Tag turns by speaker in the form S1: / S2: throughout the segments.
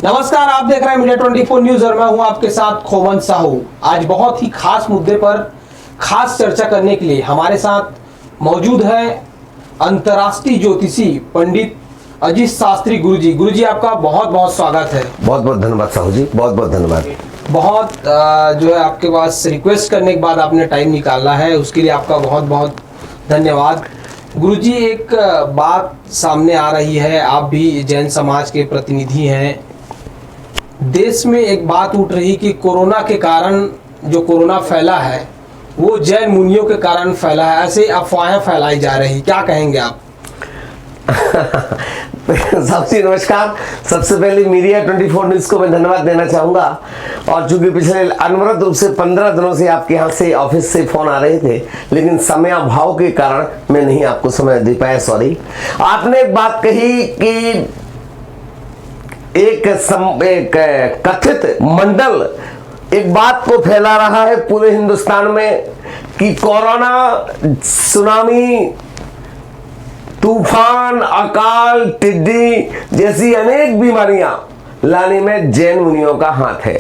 S1: नमस्कार, आप देख रहे हैं मीडिया 24 न्यूज और मैं हूं आपके साथ खोवन साहू। आज बहुत ही खास मुद्दे पर खास चर्चा करने के लिए हमारे साथ मौजूद है अंतर्राष्ट्रीय ज्योतिषी पंडित अजीत शास्त्री गुरुजी। गुरुजी, आपका बहुत बहुत स्वागत है।
S2: बहुत बहुत धन्यवाद साहू जी, बहुत बहुत धन्यवाद।
S1: बहुत जो है आपके पास रिक्वेस्ट करने के बाद आपने टाइम निकाला है, उसके लिए आपका बहुत बहुत धन्यवाद। गुरुजी, एक बात सामने आ रही है, आप भी जैन समाज के प्रतिनिधि हैं। देश में एक बात उठ रही कि कोरोना के कारण जो कोरोना फैला है वो जैन मुनियों के कारण फैला है, ऐसे अफवाहें फैलाई जा रही, क्या कहेंगे आप?
S2: सबसे नमस्कार। सबसे पहले मीडिया 24 न्यूज को मैं धन्यवाद देना चाहूँगा। और चूंकि पिछले अनवरत रूप से 15 दिनों से आपके यहाँ से ऑफिस से फ़ोन आ रहे थे, लेकिन समय अभाव के कारण मैं नहीं आपको समय दे पाया, सॉरी। आपने एक बात कही कि एक कथित मंडल एक बात को फैला रहा है पूरे हिंदुस्तान में कि कोरोना, सुनामी, तूफान, अकाल, टिड्डी जैसी अनेक बीमारियां लाने में जैन मुनियों का हाथ है।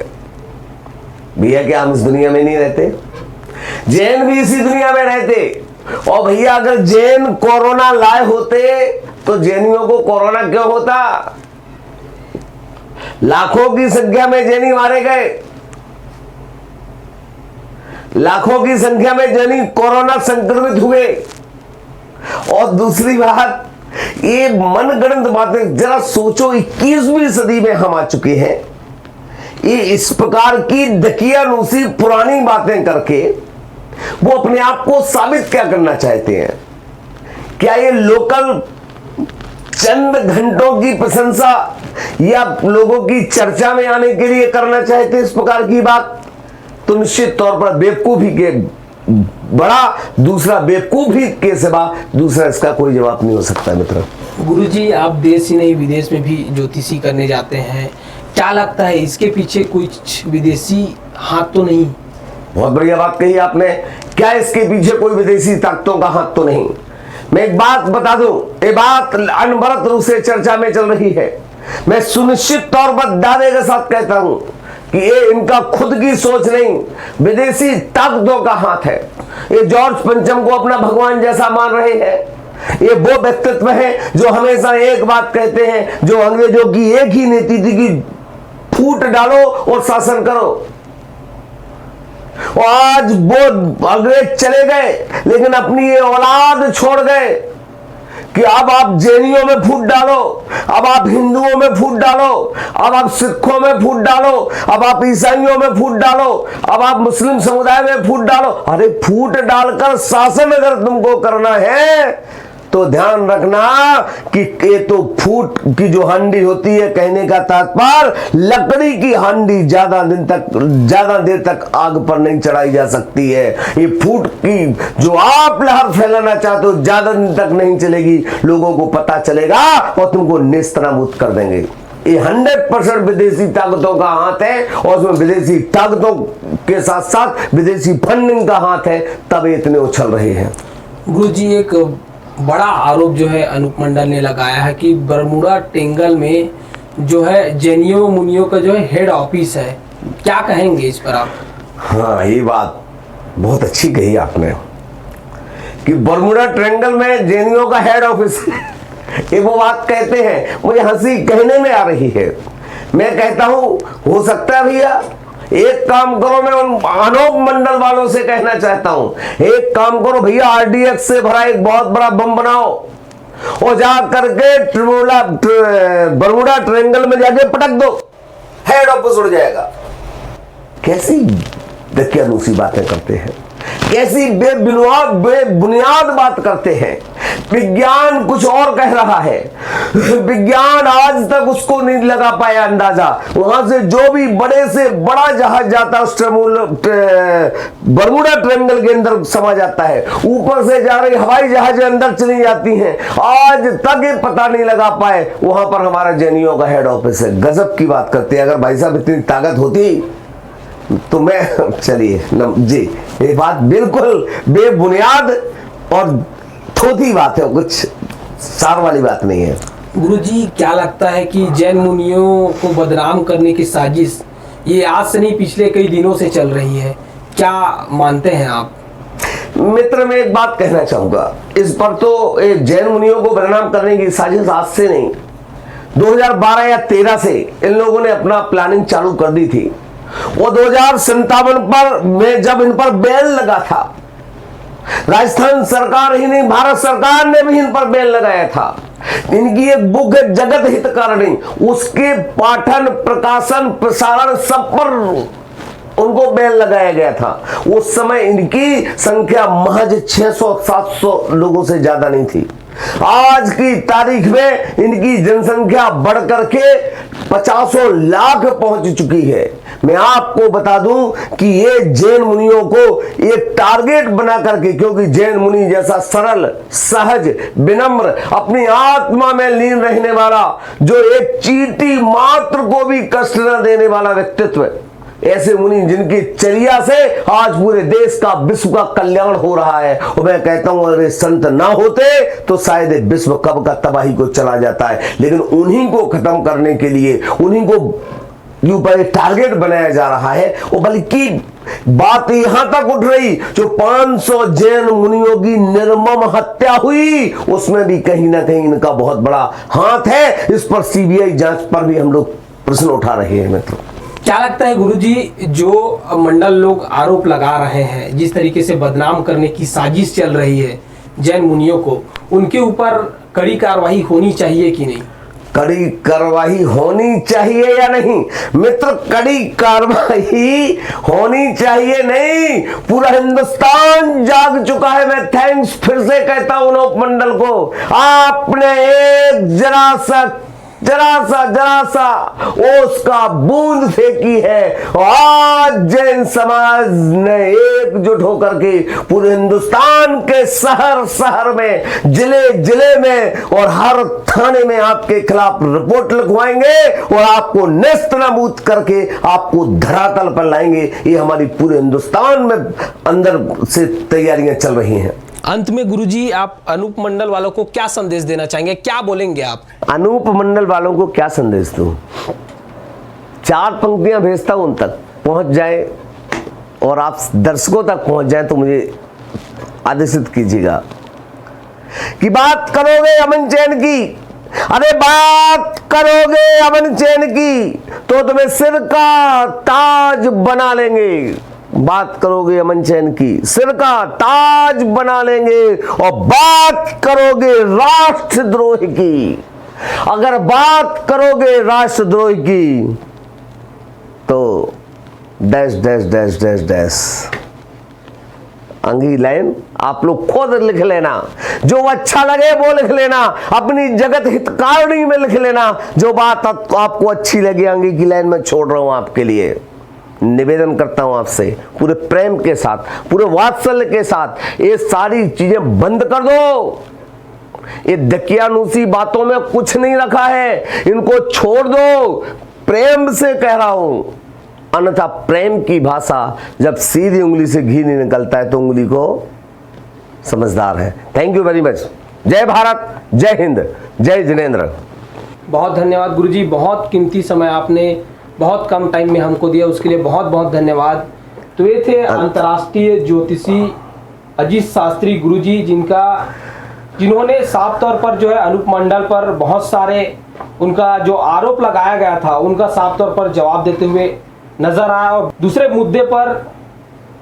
S2: भैया, क्या हम इस दुनिया में नहीं रहते? जैन भी इसी दुनिया में रहते। और भैया, अगर जैन कोरोना लाए होते तो जैनियों को कोरोना क्यों होता? लाखों की संख्या में जैनी मारे गए, लाखों की संख्या में जैनी कोरोना संक्रमित हुए। और दूसरी बात, ये मनगढ़ंत बातें जरा सोचो, 21वीं सदी में हम आ चुके हैं। ये इस प्रकार की दकियानूसी पुरानी बातें करके वो अपने आप को साबित क्या करना चाहते हैं? क्या ये लोकल चंद घंटों की प्रशंसा या लोगों की चर्चा में आने के लिए करना चाहते हैं इस प्रकार की बात? तो निश्चित तौर पर बेवकूफी के बड़ा दूसरा बेवकूफी के सिवा दूसरा इसका कोई जवाब नहीं हो सकता। मित्र
S1: गुरुजी, आप देश ही नहीं विदेश में भी ज्योतिषी करने जाते हैं, क्या लगता है इसके पीछे कुछ विदेशी हाथ तो नहीं?
S2: बहुत बढ़िया बात कही आपने। क्या इसके पीछे कोई विदेशी ताकतों का हाथ तो नहीं? मैं एक बात बता दूं, ये बात अनवरत रूप से चर्चा में चल रही है। मैं सुनिश्चित तौर पर दावे के साथ कहता हूं कि ये इनका खुद की सोच नहीं, विदेशी ताकतों का हाथ है। ये जॉर्ज पंचम को अपना भगवान जैसा मान रहे हैं। ये वो व्यक्तित्व है जो हमेशा एक बात कहते हैं, जो अंग्रेजों की एक ही नीति थी कि फूट डालो और शासन करो। और आज वो अंग्रेज चले गए, लेकिन अपनी ये औलाद छोड़ गए कि अब आप जैनियों में फूट डालो, अब आप हिंदुओं में फूट डालो, अब आप सिखों में फूट डालो, अब आप ईसाइयों में फूट डालो, अब आप मुस्लिम समुदाय में फूट डालो। अरे फूट डालकर शासन अगर तुमको करना है तो ध्यान रखना कि ये तो फूट की जो हांडी होती है, कहने का तात्पर्य लकड़ी की हांडी ज्यादा देर तक आग पर नहीं चढ़ाई जा सकती है। ये फूट की जो आप लहर फैलाना चाहते हो ज्यादा दिन तक नहीं चलेगी, लोगों को पता चलेगा और तुमको नेस्तनाबूद कर देंगे। ये 100% विदेशी ताकतों का हाथ है और उसमें विदेशी ताकतों के साथ साथ विदेशी फंडिंग का हाथ है, तब इतने उछल रहे हैं।
S1: गुरुजी, एक बड़ा आरोप जो है अनूप मंडल ने लगाया है कि बरमुडा ट्रायंगल में जो है जैनियों मुनियों का जो है हेड ऑफिस है, क्या कहेंगे इस पर आप?
S2: हाँ, ये बात बहुत अच्छी कही आपने कि बरमुडा ट्रायंगल में जैनियों का हेड ऑफिस ये वो बात कहते हैं, मुझे हंसी कहने में आ रही है। मैं कहता हूं, हो सकता है भैया, एक काम करो, मैं उन अनूप मंडल वालों से कहना चाहता हूं, एक काम करो भैया, आरडीएक्स से भरा एक बहुत बड़ा बम बनाओ और जा करके बरमुडा ट्रायंगल में जाके पटक दो, हेड ऑफिस उड़ जाएगा। कैसी दकियानूसी बातें करते हैं, कैसी बेबुनियाद बात करते हैं। विज्ञान कुछ और कह रहा है, विज्ञान आज तक उसको नहीं लगा पाया अंदाजा। वहां से जो भी बड़े से बड़ा जहाज जाता है बरमुडा ट्रायंगल के अंदर समा जाता है, ऊपर से जा रही हवाई जहाज अंदर चली जाती हैं, आज तक ये पता नहीं लगा पाए वहां पर हमारा जैनियों का हेड ऑफिस है। गजब की बात करते हैं। अगर भाई साहब इतनी ताकत होती तो मैं, चलिए जी, ये बात बिल्कुल बेबुनियाद और थोथी बात है, कुछ सार वाली बात नहीं है।
S1: गुरुजी क्या लगता है कि जैन मुनियों को बदनाम करने की साजिश ये आज से नहीं पिछले कई दिनों से चल रही है, क्या मानते हैं आप?
S2: मित्र, मैं एक बात कहना चाहूंगा इस पर, तो जैन मुनियों को बदनाम करने की साजिश आज से नहीं, 2012 या 13 से इन लोगों ने अपना प्लानिंग चालू कर दी थी। वो 2057 पर में जब इन पर बैन लगा था, राजस्थान सरकार ही नहीं भारत सरकार ने भी इन पर बैन लगाया था। इनकी एक बुक है जगत हितकारिणी, उसके पाठन, प्रकाशन, प्रसारण सब पर उनको बैन लगाया गया था। उस समय इनकी संख्या महज 600-700 लोगों से ज्यादा नहीं थी। आज की तारीख में इनकी जनसंख्या बढ़ करके 50 लाख पहुंच चुकी है। मैं आपको बता दूं कि ये जैन मुनियों को एक टारगेट बना करके, क्योंकि जैन मुनि जैसा सरल, सहज, विनम्र, अपनी आत्मा में लीन रहने वाला, जो एक चींटी मात्र को भी कष्ट न देने वाला व्यक्तित्व, ऐसे मुनि जिनकी चर्या से आज पूरे देश का, विश्व का कल्याण हो रहा है। और मैं कहता हूं अगर संत ना होते तो शायद विश्व कब का तबाही को चला जाता है। लेकिन उन्हीं को खत्म करने के लिए, उन्हीं को ऊपर टारगेट बनाया जा रहा है। और बल्कि बात यहां तक उठ रही, जो 500 जैन मुनियों की निर्मम हत्या हुई, उसमें भी कहीं ना कहीं इनका बहुत बड़ा हाथ है। इस पर सीबीआई जांच पर भी हम लोग प्रश्न उठा रहे हैं। मित्रों,
S1: क्या लगता है गुरुजी, जो मंडल लोग आरोप लगा रहे हैं, जिस तरीके से बदनाम करने की साजिश चल रही है जैन मुनियों को, उनके ऊपर कड़ी कार्रवाई होनी चाहिए कि नहीं?
S2: कड़ी कार्रवाई होनी चाहिए या नहीं? मित्र, कड़ी कार्रवाई होनी चाहिए नहीं, पूरा हिंदुस्तान जाग चुका है। मैं थैंक्स फिर से कहता हूं अनूप मंडल को। आपने एक जरा सा ओस का बूंद फेंकी है और आज जैन समाज ने एकजुट होकर के पूरे हिंदुस्तान के शहर में, जिले में और हर थाने में आपके खिलाफ रिपोर्ट लिखवाएंगे और आपको नेस्त नाबूद करके आपको धरातल पर लाएंगे। ये हमारी पूरे हिंदुस्तान में अंदर से तैयारियां चल रही हैं।
S1: अंत में गुरुजी, आप अनूप मंडल वालों को क्या संदेश देना चाहेंगे, क्या बोलेंगे आप?
S2: अनूप मंडल वालों को क्या संदेश दूं? 4 पंक्तियां भेजता हूं, उन तक पहुंच जाए और आप दर्शकों तक पहुंच जाए तो मुझे आदेशित कीजिएगा कि बात करोगे अमन चैन की, अरे बात करोगे अमन चैन की तो तुम्हें सिर का ताज बना लेंगे। बात करोगे अमन चैन की, सिर का ताज बना लेंगे। और बात करोगे राष्ट्रद्रोह की, अगर बात करोगे राष्ट्रद्रोह की तो dash dash dash dash dash. अंगी लाइन आप लोग खुद लिख लेना, जो अच्छा लगे वो लिख लेना, अपनी जगत हितकारिणी में लिख लेना। जो बात आपको अच्छी लगे अंगी की लाइन में छोड़ रहा हूं आपके लिए। निवेदन करता हूं आपसे पूरे प्रेम के साथ, पूरे वात्सल्य के साथ, ये सारी चीजें बंद कर दो। ये दकियानुसी बातों में कुछ नहीं रखा है, इनको छोड़ दो। प्रेम से कह रहा हूं, अन्यथा प्रेम की भाषा जब सीधी उंगली से घी नहीं निकलता है तो उंगली को समझदार है। Thank you very much. जय भारत, जय हिंद, जय जिनेंद्र।
S1: बहुत धन्यवाद गुरुजी, बहुत कीमती समय आपने बहुत कम टाइम में हमको दिया, उसके लिए बहुत बहुत धन्यवाद। तो ये थे अंतर्राष्ट्रीय ज्योतिषी अजीत शास्त्री गुरुजी, जिन्होंने साफ तौर पर जो है अनूप मंडल पर बहुत सारे उनका जो आरोप लगाया गया था उनका साफ तौर पर जवाब देते हुए नजर आया। और दूसरे मुद्दे पर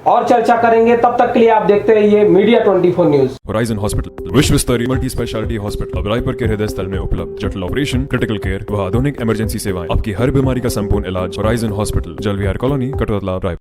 S1: और चर्चा करेंगे, तब तक के लिए आप देखते रहिए मीडिया 24 न्यूज।
S3: होराइजन हॉस्पिटल विश्व स्तरीय मल्टी स्पेशलिटी हॉस्पिटल, अब रायपुर के हृदय स्थल में उपलब्ध। जटिल ऑपरेशन, क्रिटिकल केयर व आधुनिक इमरजेंसी सेवाएं, आपकी हर बीमारी का संपूर्ण इलाज। Horizon hospital, जलविहार colony, Katotala, Raipur.